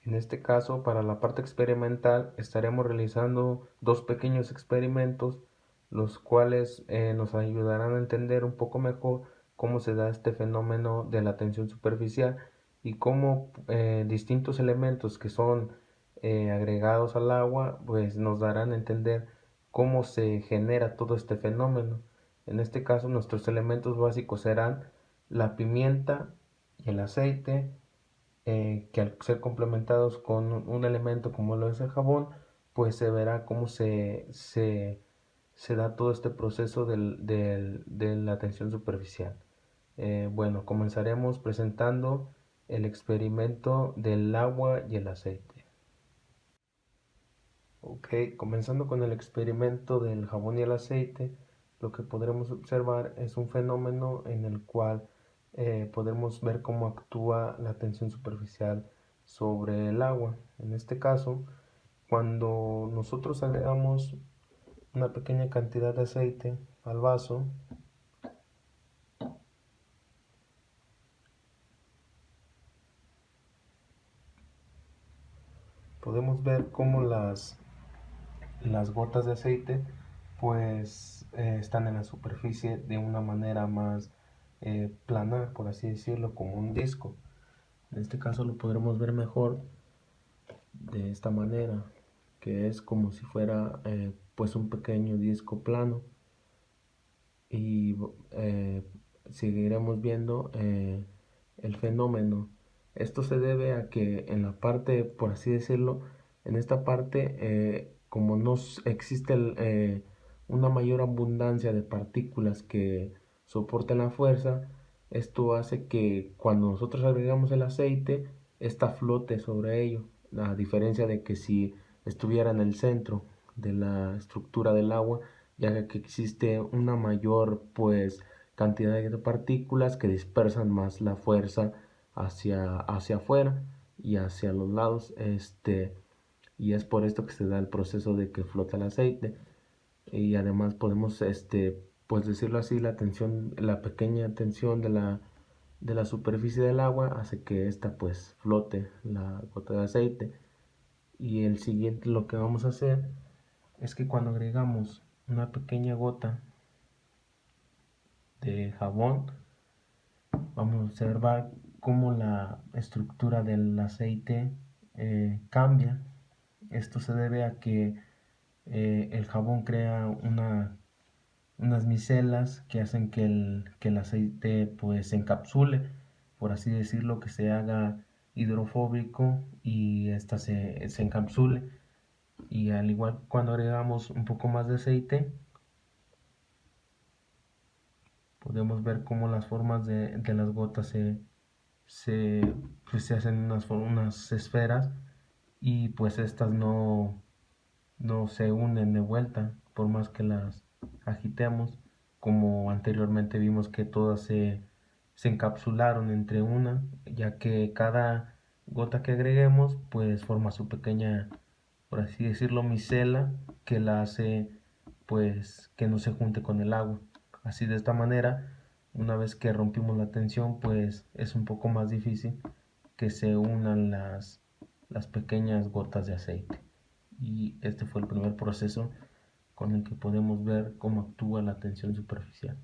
En este caso, para la parte experimental, estaremos realizando dos pequeños experimentos, los cuales nos ayudarán a entender un poco mejor cómo se da este fenómeno de la tensión superficial y cómo distintos elementos que son agregados al agua, pues nos darán a entender cómo se genera todo este fenómeno. En este caso, nuestros elementos básicos serán la pimienta y el aceite, que al ser complementados con un elemento como lo es el jabón, pues se verá cómo se da todo este proceso de la tensión superficial. Bueno, comenzaremos presentando el experimento del agua y el aceite. Ok, comenzando con el experimento del jabón y el aceite, lo que podremos observar es un fenómeno en el cual podemos ver cómo actúa la tensión superficial sobre el agua. En este caso, cuando nosotros agregamos una pequeña cantidad de aceite al vaso, podemos ver cómo las gotas de aceite pues están en la superficie de una manera más plana, por así decirlo, como un disco. En este caso lo podremos ver mejor de esta manera, que es como si fuera pues un pequeño disco plano, y seguiremos viendo el fenómeno. Esto se debe a que en la parte, por así decirlo, en esta parte, como no existe una mayor abundancia de partículas que soporten la fuerza, esto hace que cuando nosotros agregamos el aceite, esta flote sobre ello, a diferencia de que si estuviera en el centro de la estructura del agua, ya que existe una mayor pues cantidad de partículas que dispersan más la fuerza hacia afuera y hacia los lados, y es por esto que se da el proceso de que flota el aceite. Y además podemos pues decirlo así, la pequeña tensión de la superficie del agua hace que esta pues flote la gota de aceite. Y el siguiente, lo que vamos a hacer es que cuando agregamos una pequeña gota de jabón, vamos a observar cómo la estructura del aceite cambia. Esto se debe a que el jabón crea unas micelas que hacen que el aceite pues se encapsule, por así decirlo, que se haga hidrofóbico y esta se encapsule. Y al igual cuando agregamos un poco más de aceite, podemos ver cómo las formas de las gotas pues se hacen unas esferas, y pues estas no se unen de vuelta por más que las agitemos, como anteriormente vimos que todas se encapsularon entre una, ya que cada gota que agreguemos pues forma su pequeña, por así decirlo, micela, que la hace pues que no se junte con el agua. Así, de esta manera, una vez que rompimos la tensión, pues es un poco más difícil que se unan las pequeñas gotas de aceite. Y este fue el primer proceso con el que podemos ver cómo actúa la tensión superficial.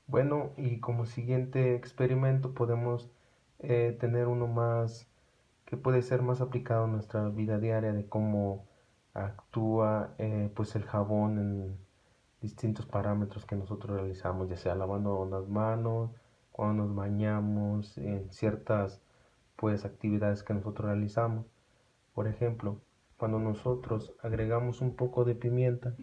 Bueno, y como siguiente experimento podemos tener uno más que puede ser más aplicado en nuestra vida diaria, de cómo actúa pues el jabón en distintos parámetros que nosotros realizamos, ya sea lavando las manos, cuando nos bañamos, en ciertas pues actividades que nosotros realizamos. Por ejemplo, cuando nosotros agregamos un poco de pimienta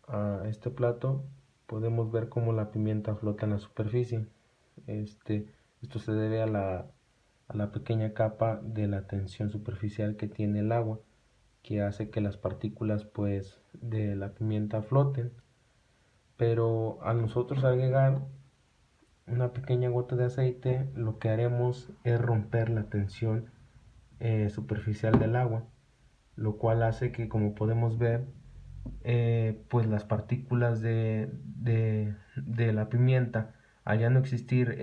a este plato, podemos ver cómo la pimienta flota en la superficie. Este, Esto se debe a la pequeña capa de la tensión superficial que tiene el agua, que hace que las partículas pues de la pimienta floten. Pero al nosotros agregar una pequeña gota de aceite, lo que haremos es romper la tensión superficial del agua, lo cual hace que, como podemos ver, pues las partículas de la pimienta, al ya no existir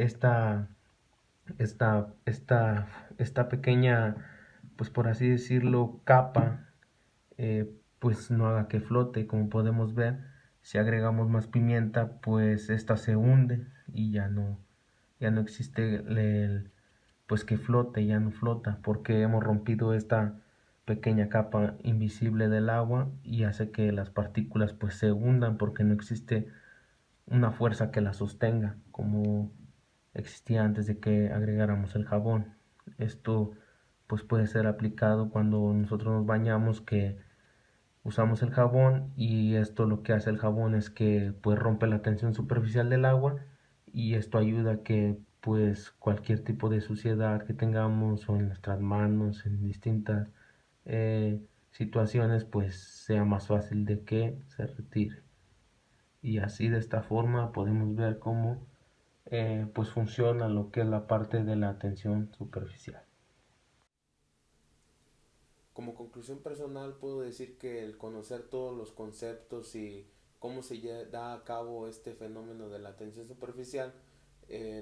esta pequeña, pues por así decirlo, capa, pues no haga que flote. Como podemos ver, si agregamos más pimienta, pues esta se hunde y ya no existe pues que flote, ya no flota, porque hemos rompido esta pequeña capa invisible del agua y hace que las partículas pues se hundan porque no existe una fuerza que la sostenga como existía antes de que agregáramos el jabón. Esto pues puede ser aplicado cuando nosotros nos bañamos, que usamos el jabón, y esto lo que hace el jabón es que pues rompe la tensión superficial del agua, y esto ayuda a que pues cualquier tipo de suciedad que tengamos o en nuestras manos en distintas situaciones pues sea más fácil de que se retire. Y así de esta forma podemos ver cómo pues funciona lo que es la parte de la tensión superficial. Como conclusión personal puedo decir que el conocer todos los conceptos y cómo da a cabo este fenómeno de la tensión superficial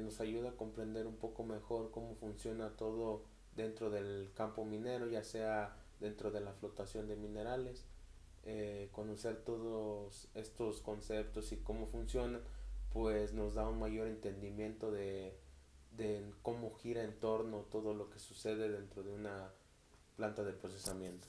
nos ayuda a comprender un poco mejor cómo funciona todo dentro del campo minero, ya sea dentro de la flotación de minerales. Conocer todos estos conceptos y cómo funcionan, pues nos da un mayor entendimiento de cómo gira en torno todo lo que sucede dentro de una planta de procesamiento.